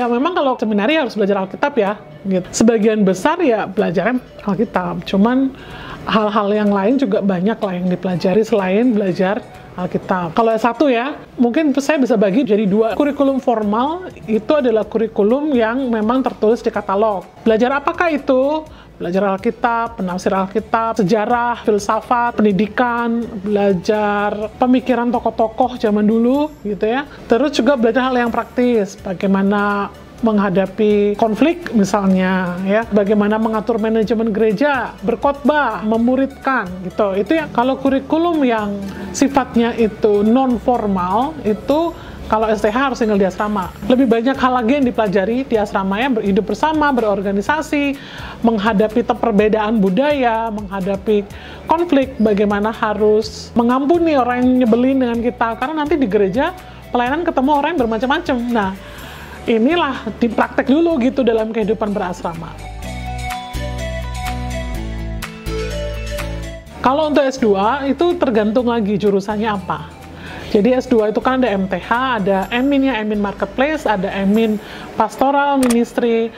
Ya memang kalau seminari harus belajar Alkitab ya, gitu. Sebagian besar ya belajarnya Alkitab, cuman hal-hal yang lain juga banyak lah yang dipelajari selain belajar Alkitab. Kalau S1 ya, mungkin saya bisa bagi jadi dua. Kurikulum formal itu adalah kurikulum yang memang tertulis di katalog. Belajar apakah itu? Belajar Alkitab, penafsir Alkitab, sejarah, filsafat, pendidikan, belajar pemikiran tokoh-tokoh zaman dulu gitu ya. Terus juga belajar hal yang praktis, bagaimana menghadapi konflik misalnya ya, bagaimana mengatur manajemen gereja, berkhotbah, memuridkan gitu. Itu ya kalau kurikulum yang sifatnya itu non formal itu kalau STH harus tinggal di asrama. Lebih banyak hal lagi yang dipelajari di asrama ya, berhidup bersama, berorganisasi, menghadapi perbedaan budaya, menghadapi konflik, bagaimana harus mengampuni orang yang nyebelin dengan kita. Karena nanti di gereja pelayanan ketemu orang yang bermacam-macam. Nah, inilah dipraktek dulu gitu dalam kehidupan berasrama. Kalau untuk S2 itu tergantung lagi jurusannya apa. Jadi S2 itu kan ada MTH, ada Emin Marketplace, ada Emin Pastoral Ministry,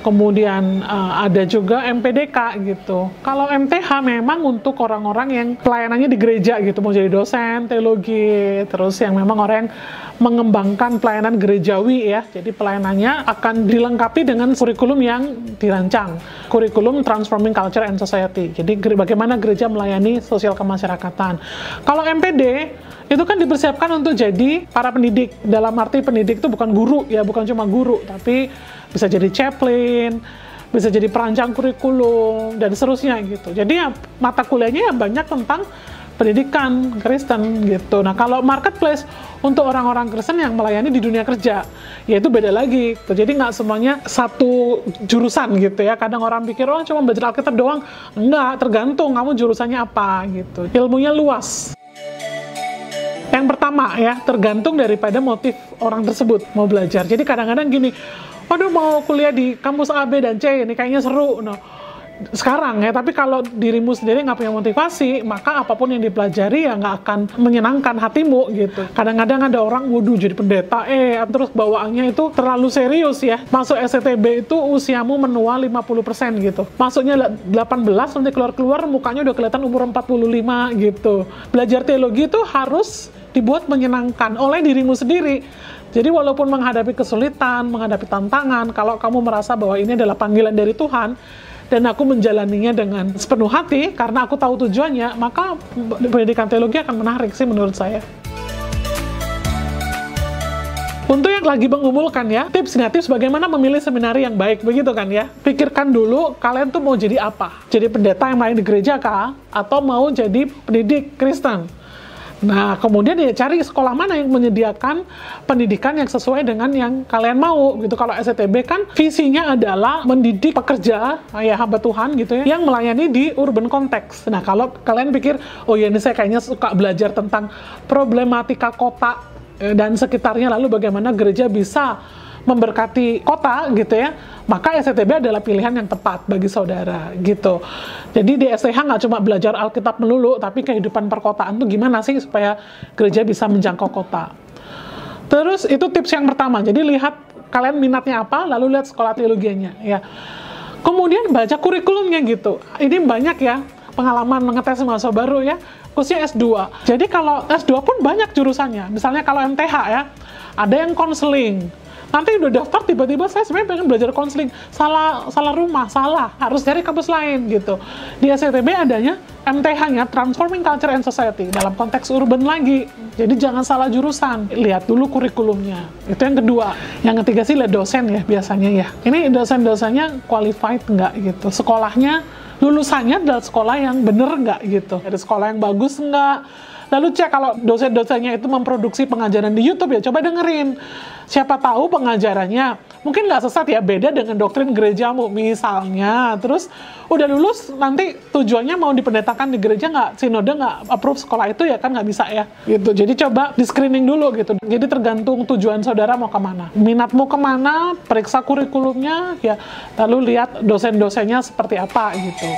kemudian ada juga MPDK gitu. Kalau MTH memang untuk orang-orang yang pelayanannya di gereja gitu, mau jadi dosen, teologi, terus yang memang orang yang mengembangkan pelayanan gerejawi ya. Jadi pelayanannya akan dilengkapi dengan kurikulum yang dirancang. Kurikulum Transforming Culture and Society. Jadi bagaimana gereja melayani sosial kemasyarakatan. Kalau MPD itu kan dipersiapkan untuk jadi para pendidik. Dalam arti pendidik itu bukan guru ya, bukan cuma guru, tapi bisa jadi chaplain, bisa jadi perancang kurikulum, dan seterusnya gitu. Jadi ya mata kuliahnya ya banyak tentang pendidikan Kristen gitu. Nah kalau marketplace untuk orang-orang Kristen yang melayani di dunia kerja, ya itu beda lagi gitu. Jadi nggak semuanya satu jurusan gitu ya. Kadang orang pikir, oh cuma belajar Alkitab doang. Enggak, tergantung kamu jurusannya apa gitu. Ilmunya luas. Yang pertama ya, tergantung daripada motif orang tersebut mau belajar. Jadi kadang-kadang gini, waduh mau kuliah di kampus A, B, dan C, ini kayaknya seru. No. Sekarang ya, tapi kalau dirimu sendiri nggak punya motivasi, maka apapun yang dipelajari ya nggak akan menyenangkan hatimu gitu. Kadang-kadang ada orang, waduh jadi pendeta, terus bawaannya itu terlalu serius ya. Masuk SCTB itu usiamu menua 50% gitu. Masuknya 18, nanti keluar-keluar mukanya udah kelihatan umur 45 gitu. Belajar teologi itu harus dibuat menyenangkan oleh dirimu sendiri. Jadi walaupun menghadapi kesulitan, menghadapi tantangan, kalau kamu merasa bahwa ini adalah panggilan dari Tuhan, dan aku menjalaninya dengan sepenuh hati, karena aku tahu tujuannya, maka pendidikan teologi akan menarik sih menurut saya. Untuk yang lagi mengumpulkan ya, tips bagaimana memilih seminari yang baik, begitu kan ya. Pikirkan dulu, kalian tuh mau jadi apa? Jadi pendeta yang lain di gereja kah? Atau mau jadi pendidik Kristen? Nah, kemudian ya cari sekolah mana yang menyediakan pendidikan yang sesuai dengan yang kalian mau gitu. Kalau SCTB kan visinya adalah mendidik pekerja, ya hamba Tuhan gitu ya, yang melayani di urban konteks. Nah, kalau kalian pikir, oh ya ini saya kayaknya suka belajar tentang problematika kota dan sekitarnya, lalu bagaimana gereja bisa memberkati kota gitu ya, maka SCTB adalah pilihan yang tepat bagi saudara gitu. Jadi di STH nggak cuma belajar Alkitab melulu, tapi kehidupan perkotaan tuh gimana sih supaya gereja bisa menjangkau kota. Terus itu tips yang pertama, jadi lihat kalian minatnya apa, lalu lihat sekolah teologianya ya. Kemudian baca kurikulumnya gitu. Ini banyak ya pengalaman mengetes mahasiswa baru ya, khususnya S2. Jadi kalau S2 pun banyak jurusannya. Misalnya kalau MTH ya, ada yang konseling. Nanti udah daftar, tiba-tiba saya sebenarnya pengen belajar konseling. Salah rumah, harus cari kampus lain gitu. Di SCTB adanya MTH-nya, Transforming Culture and Society, dalam konteks urban lagi. Jadi jangan salah jurusan, lihat dulu kurikulumnya. Itu yang kedua. Yang ketiga sih lihat dosen ya, biasanya ya. Ini dosen-dosennya qualified nggak gitu. Sekolahnya, lulusannya adalah sekolah yang bener nggak gitu. Ada sekolah yang bagus nggak. Lalu cek kalau dosen-dosennya itu memproduksi pengajaran di YouTube ya, coba dengerin. Siapa tahu pengajarannya mungkin nggak sesat ya, beda dengan doktrin gerejamu misalnya. Terus udah lulus nanti tujuannya mau dipendetakan di gereja, nggak sinode nggak approve sekolah itu ya kan nggak bisa ya gitu. Jadi coba di screening dulu gitu. Jadi tergantung tujuan saudara mau kemana, minatmu kemana, periksa kurikulumnya ya, lalu lihat dosen-dosennya seperti apa gitu.